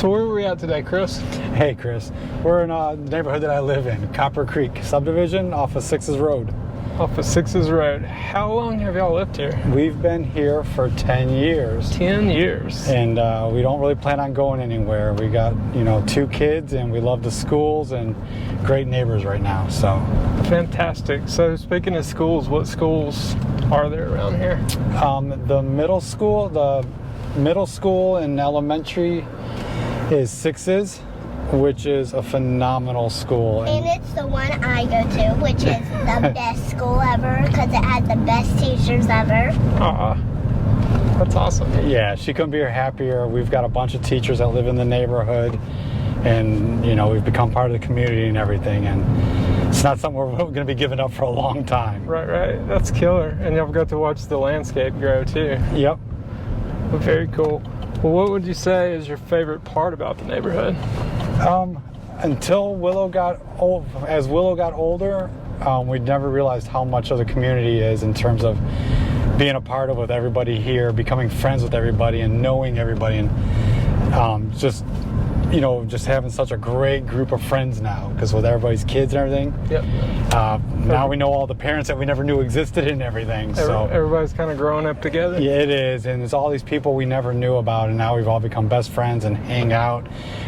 So where are we at today, Chris? Hey Chris, we're in the neighborhood that I live in, Copper Creek subdivision off of Sixes Road. Off of Sixes Road. How long have y'all lived here? We've been here for 10 years. 10 years. And we don't really plan on going anywhere. We got, 2 kids and we love the schools and great neighbors right now, so. Fantastic. So speaking of schools, what schools are there around here? The middle school and elementary is Sixes, which is a phenomenal school. And it's the one I go to, which is the best school ever because it has the best teachers ever. That's awesome. Yeah, she couldn't be happier. We've got a bunch of teachers that live in the neighborhood, and we've become part of the community and everything, and it's not something we're going to be giving up for a long time. Right. That's killer. And y'all got to watch the landscape grow too. Yep. Very cool. Well, what would you say is your favorite part about the neighborhood? Until Willow got older, we never realized how much of the community is in terms of being a part of with everybody here, becoming friends with everybody and knowing everybody, and just having such a great group of friends now, because with everybody's kids and everything. Yep. Now we know all the parents that we never knew existed and everything. So everybody's kind of growing up together. Yeah, it is, and it's all these people we never knew about, and now we've all become best friends and hang out,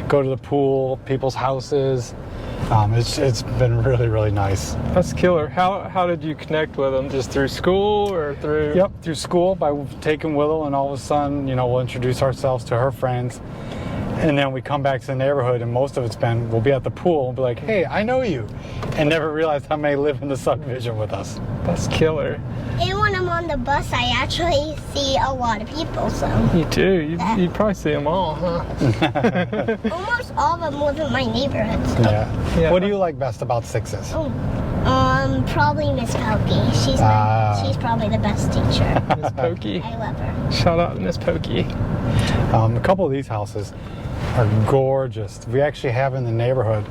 go to the pool, people's houses. It's been really, really nice. That's killer. How did you connect with them? Just through school or through? Yep, through school by taking Willow, and all of a sudden, we'll introduce ourselves to her friends. And then we come back to the neighborhood, and most of it's been, we'll be at the pool and be like, hey, I know you. And never realized how many live in the subdivision with us. That's killer. And when I'm on the bus, I actually see a lot of people, so. You do? You probably see them all, huh? Almost all of them live in my neighborhood. So. Yeah. What do you like best about Sixes? Probably Miss Pokey. She's probably the best teacher. Miss Pokey. I love her. Shout out to Miss Pokey. A couple of these houses are gorgeous. We actually have in the neighborhood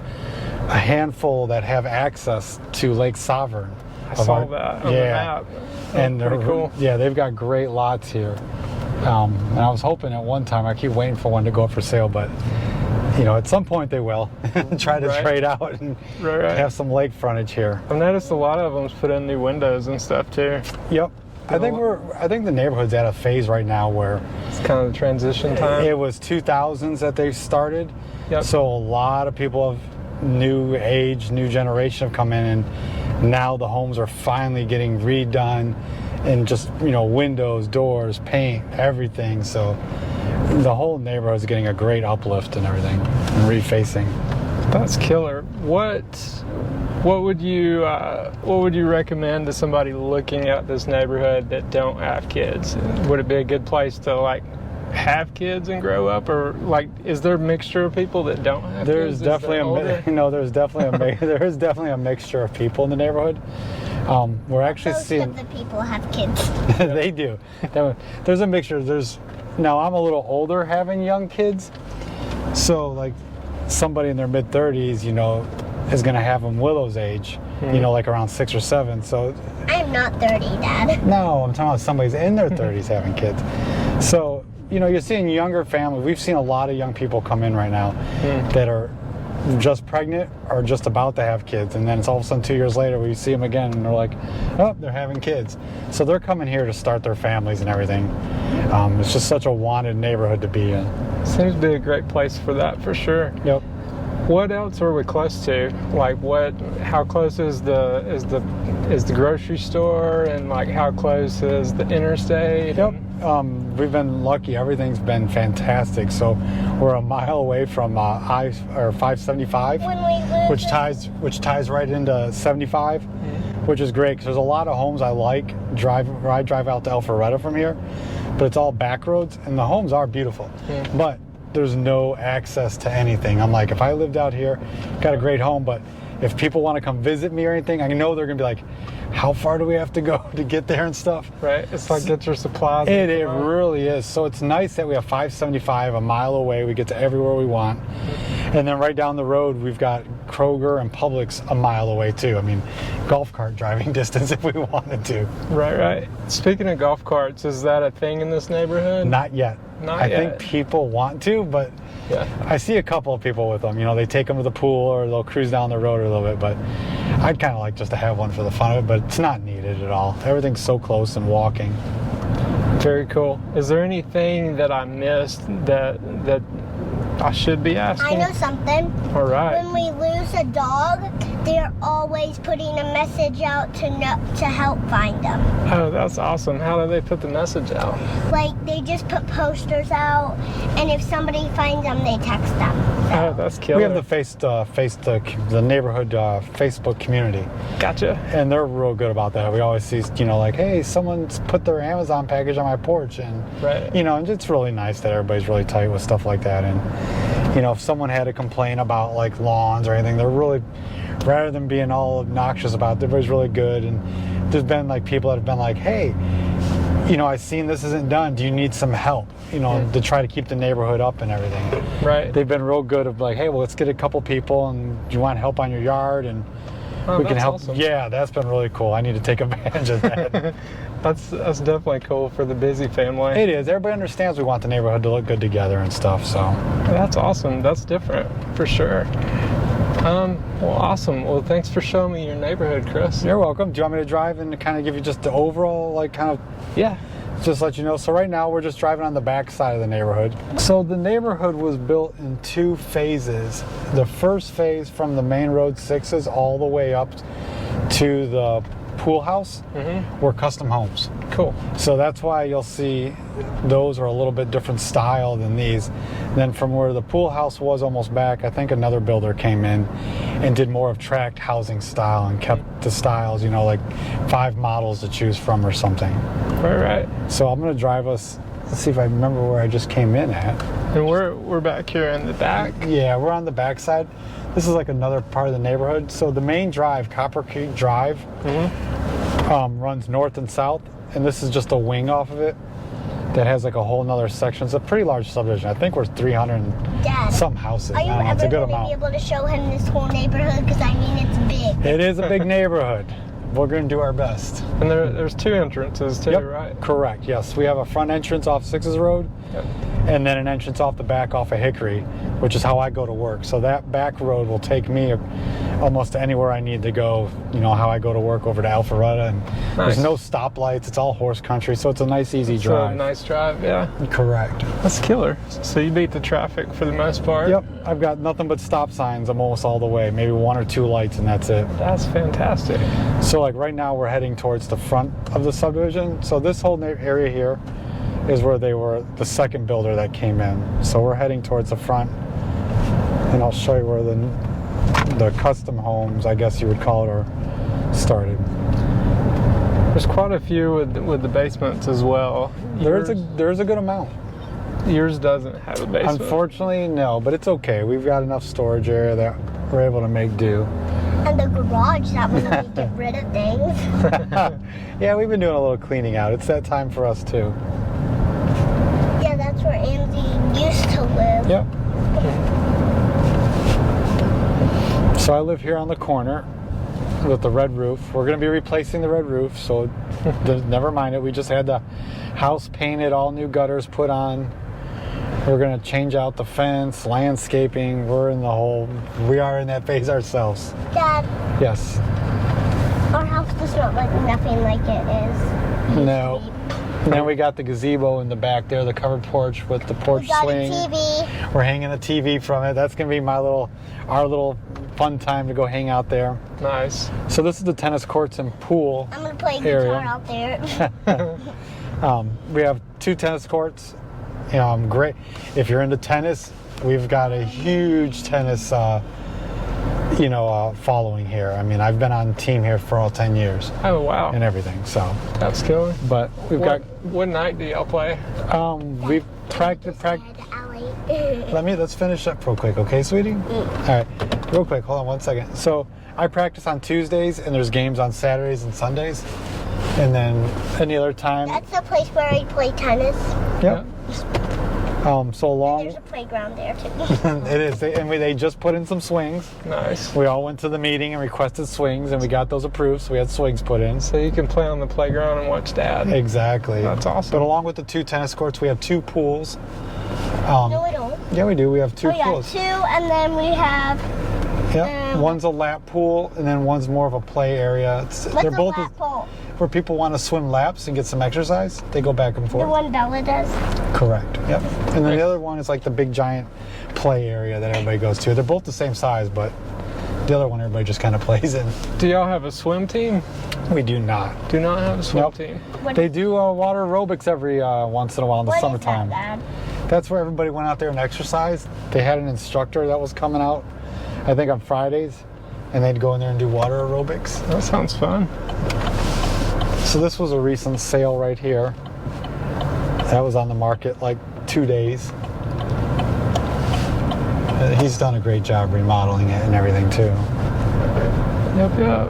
a handful that have access to Lake Sovereign. I saw that on the map. And they're pretty cool. Yeah, they've got great lots here. And I was hoping at one time, I keep waiting for one to go up for sale, but at some point they will. Try to trade out and have some lake frontage here. I've noticed a lot of them's put in new windows and stuff too. Yep. I think the neighborhood's at a phase right now where it's kind of the transition time. It was 2000s that they started. Yep. So a lot of people of new age, new generation have come in, and now the homes are finally getting redone, and just windows, doors, paint, everything. So the whole neighborhood is getting a great uplift and everything, and refacing. That's killer. What would you recommend to somebody looking at this neighborhood that don't have kids? Would it be a good place to have kids and grow up, or is there a mixture of people that don't have kids? There is definitely a mixture of people in the neighborhood. We're actually seeing most of the people have kids. They do. There's a mixture. Now I'm a little older having young kids, so somebody in their mid-30s, is going to have them Willow's age, around 6 or 7. So I'm not 30, Dad. No, I'm talking about somebody's in their 30s having kids. So, you're seeing younger families. We've seen a lot of young people come in right now that are just pregnant or just about to have kids, and then it's all of a sudden 2 years later we see them again and they're like, oh, they're having kids. So they're coming here to start their families and everything. It's just such a wanted neighborhood to be in. Seems to be a great place for that, for sure. Yep. What else are we close to? How close is the grocery store, and how close is the interstate? Yep. We've been lucky. Everything's been fantastic. So we're a mile away from 575, which ties right into 75, which is great because there's a lot of homes I like. I drive out to Alpharetta from here, but it's all back roads, and the homes are beautiful. But there's no access to anything. I'm like, if I lived out here, got a great home, but if people want to come visit me or anything, I know they're going to be like, how far do we have to go to get there and stuff? Right. It's get your supplies. It really is. So it's nice that we have 575 a mile away. We get to everywhere we want. And then right down the road, we've got Kroger and Publix a mile away too. I mean, golf cart driving distance if we wanted to. Right. Speaking of golf carts, is that a thing in this neighborhood? Not yet. Not I yet. think people want to, but Yeah. I see a couple of people with them. You know, they take them to the pool or they'll cruise down the road a little bit, but I'd kind of like just to have one for the fun of it, but it's not needed at all. Everything's so close and walking. Very cool. Is there anything that I missed that I should be asking? I know something. All right. When we lose a dog, they're always putting a message out to help find them. Oh, that's awesome. How do they put the message out? Like, they just put posters out, and if somebody finds them, they text them. Oh, that's killer. We have the neighborhood Facebook community, Gotcha. and they're real good about that. We always see, you know, like, hey, someone's put their Amazon package on my porch, and Right. you know, and it's really nice that everybody's really tight with stuff like that. And you know, if someone had a complaint about like lawns or anything, they're really, rather than being all obnoxious about it, everybody's really good. And there's been like people that have been like, hey, you know, I've seen this isn't done. Do you need some help? You know, to try to keep the neighborhood up and everything. Right. They've been real good of like, hey, well, let's get a couple people, and do you want help on your yard? And Oh, we can that's help. awesome. Yeah, that's been really cool. I need to take advantage of that. That's definitely cool for the busy family. It is. Everybody understands we want the neighborhood to look good together and stuff. So That's awesome. That's different for sure. Well, awesome. Well, thanks for showing me your neighborhood, Chris. you're welcome. Do you want me to drive and kind of give you just the overall, like, kind of Yeah. just let you know? So right now we're just driving on the back side of the neighborhood. So the neighborhood was built in 2 phases. The first phase from the main road 6s all the way up to the pool house were custom homes. Cool. So that's why you'll see those are a little bit different style than these. Then from where the pool house was almost back, I think another builder came in and did more of tract housing style and kept the styles, you know, like 5 models to choose from or something. Right. So I'm gonna drive us, let's see if I remember where I just came in at. And we're back here in the back. Yeah, we're on the back side. This is like another part of the neighborhood. So the main drive, Copper Creek Drive, runs north and south, and this is just a wing off of it that has like a whole nother section. It's a pretty large subdivision. I think we're 300 and Dad, some houses. are you I don't know, it's a ever good going to be amount. able to show him this whole neighborhood? Because I mean, it's big. It is a big neighborhood. We're going to do our best. And there's 2 entrances too, Yep, right? correct. Yes, we have a front entrance off 6's Road, Yep. and then an entrance off the back off of Hickory, which is how I go to work. So that back road will take me almost anywhere I need to go. You know, how I go to work over to Alpharetta, and Nice. there's no stoplights. It's all horse country, so it's a nice, easy So drive. nice drive, yeah. Correct. That's killer. So you beat the traffic for the most part. Yep, I've got nothing but stop signs. I'm almost all the way. Maybe 1 or 2 lights, and that's it. That's fantastic. So like right now we're heading towards the front of the subdivision. So this whole area here is where they were the second builder that came in. So we're heading towards the front, and I'll show you where the custom homes, I guess you would call it, are started. There's quite a few with the basements as well. There's a good amount. Yours doesn't have a basement. Unfortunately, no, but it's okay. We've got enough storage area that we're able to make do. And the garage, that when we get rid of things. Yeah, we've been doing a little cleaning out. It's that time for us too. Yeah, that's where Andy used to live. Yep. So I live here on the corner with the red roof. We're going to be replacing the red roof, so never mind it. We just had the house painted, all new gutters put on. We're going to change out the fence, landscaping. We are in that phase ourselves. Dad, Yes. our house does not look nothing like it is. No. And then we got the gazebo in the back there, the covered porch with the porch We got swing. a TV. We're hanging a TV from it. That's going to be our little fun time to go hang out there. Nice. So this is the tennis courts and pool I'm going to play area. guitar out there. We have 2 tennis courts. Great. If you're into tennis, we've got a huge tennis, following here. I mean, I've been on team here for all 10 years Oh wow. and everything. So, That's killer. but we've What night do y'all play? we've practiced. Let's finish up real quick, okay, sweetie? All right, real quick. Hold on 1 second. So I practice on Tuesdays, and there's games on Saturdays and Sundays, and then any other time. That's the place where I play tennis. Yep. So along. There's a playground there too. It is, they just put in some swings. Nice. We all went to the meeting and requested swings, and we got those approved, so we had swings put in. So you can play on the playground and watch Dad. Exactly. That's awesome. But along with the 2 tennis courts, we have 2 pools. No, we don't. Yeah, we do. We have 2 Oh, yeah, pools. 2, and then we have. Yep. One's a lap pool, and then one's more of a play area. What's a lap pool? Where people want to swim laps and get some exercise. They go back and forth. The one Bella does. Correct. Yep. And then the other one is like the big giant play area that everybody goes to. They're both the same size, but the other one everybody just kind of plays in. Do y'all have a swim team? We do not. Do not have a swim Nope. team. They do water aerobics every once in a while in the summertime. What is that, Dad? That's where everybody went out there and exercised. They had an instructor that was coming out, I think on Fridays, and they'd go in there and do water aerobics. That sounds fun. So this was a recent sale right here. That was on the market like 2 days. He's done a great job remodeling it and everything too. Yep.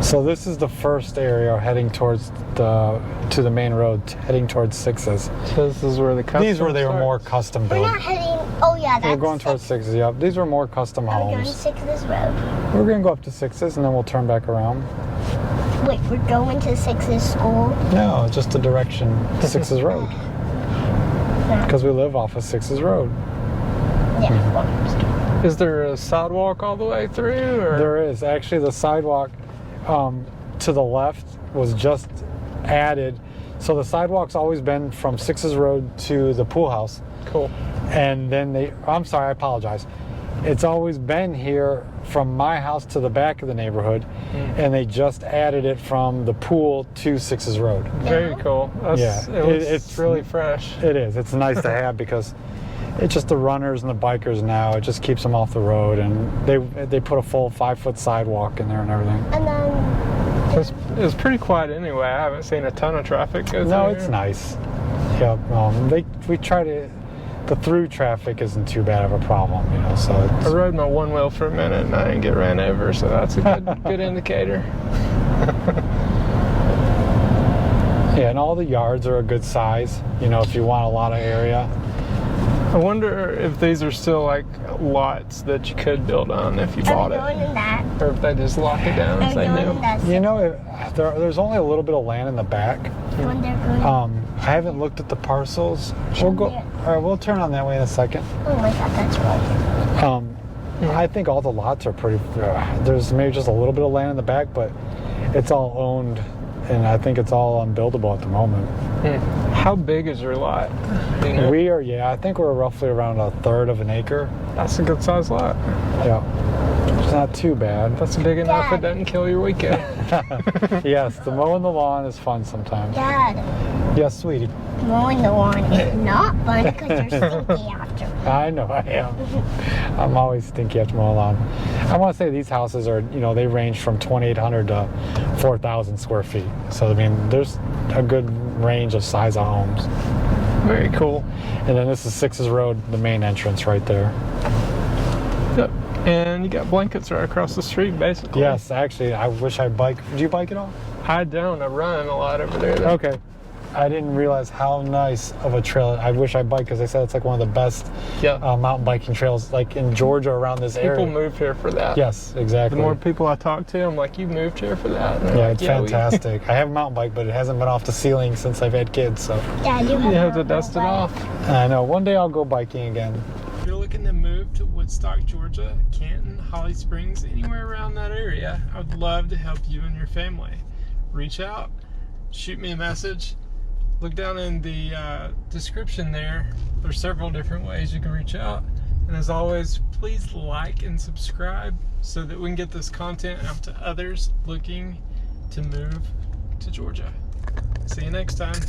So this is the first area heading towards to the main road, heading towards Sixes. So this is where the custom These were they were starts. more custom We're built. not heading. Oh yeah, that's. We're going towards Sixes. Yep. These were more custom Are we going homes. 6's road? We're gonna go up to Sixes and then we'll turn back around. Wait, we're going to 6's school. No, just the direction Sixes Road. Because we live off of Sixes Road. Yeah. Is there a sidewalk all the way through? Or? There is. Actually, the sidewalk to the left was just added. So the sidewalk's always been from Sixes Road to the pool house. Cool. And then I'm sorry, I apologize. It's always been here from my house to the back of the neighborhood, and they just added it from the pool to Sixes Road. Very cool. That's, Yeah, it's really fresh. It is. It's nice to have because it's just the runners and the bikers now. It just keeps them off the road, and they put a full 5-foot sidewalk in there and everything. And then. It's pretty quiet anyway. I haven't seen a ton of traffic go through. No, it's nice. Yeah, we try to. The through traffic isn't too bad of a problem, So I rode my one wheel for a minute and I didn't get ran over, so that's a good indicator. Yeah, and all the yards are a good size. If you want a lot of area. I wonder if these are still like lots that you could build on if you bought it, Going in that. or if they just lock it down as they Going in knew. that. There's only a little bit of land in the back. When they're going. I haven't looked at the parcels. We'll go. All right, we'll turn on that way in a second. Oh my God, that's right. I think all the lots are pretty. There's maybe just a little bit of land in the back, but it's all owned, and I think it's all unbuildable at the moment. How big is your lot? Do you know? I think we're roughly around 1/3 of an acre. That's a good sized lot. Yeah, it's not too bad. That's big enough it doesn't kill your weekend. Yes, the mowing the lawn is fun sometimes. Dad, Yes, sweetie. mowing the lawn is not fun because you're stinky after. I know I am. I'm always stinky after mowing the lawn. I want to say these houses are, they range from 2,800 to 4,000 square feet. So, there's a good range of size of homes. Very cool. And then this is Sixes Road, the main entrance right there. Yep. And you got blankets right across the street, basically. Yes, actually, I wish I bike. Do you bike at all? I don't. I run a lot over there. Though. Okay. I didn't realize how nice of a trail. I wish I bike because they said it's like one of the best mountain biking trails, like in Georgia around this area. People move here for that. Yes, exactly. The more people I talk to, I'm like, you moved here for that? And Yeah, like, it's fantastic. I have a mountain bike, but it hasn't been off the ceiling since I've had kids. So Dad, You have to dust it off. I know. One day I'll go biking again. If you're looking to move to Woodstock, Georgia, Canton, Holly Springs, anywhere around that area, I would love to help you and your family. Reach out, shoot me a message. Look down in the description there. There's several different ways you can reach out. And as always, please like and subscribe so that we can get this content out to others looking to move to Georgia. See you next time.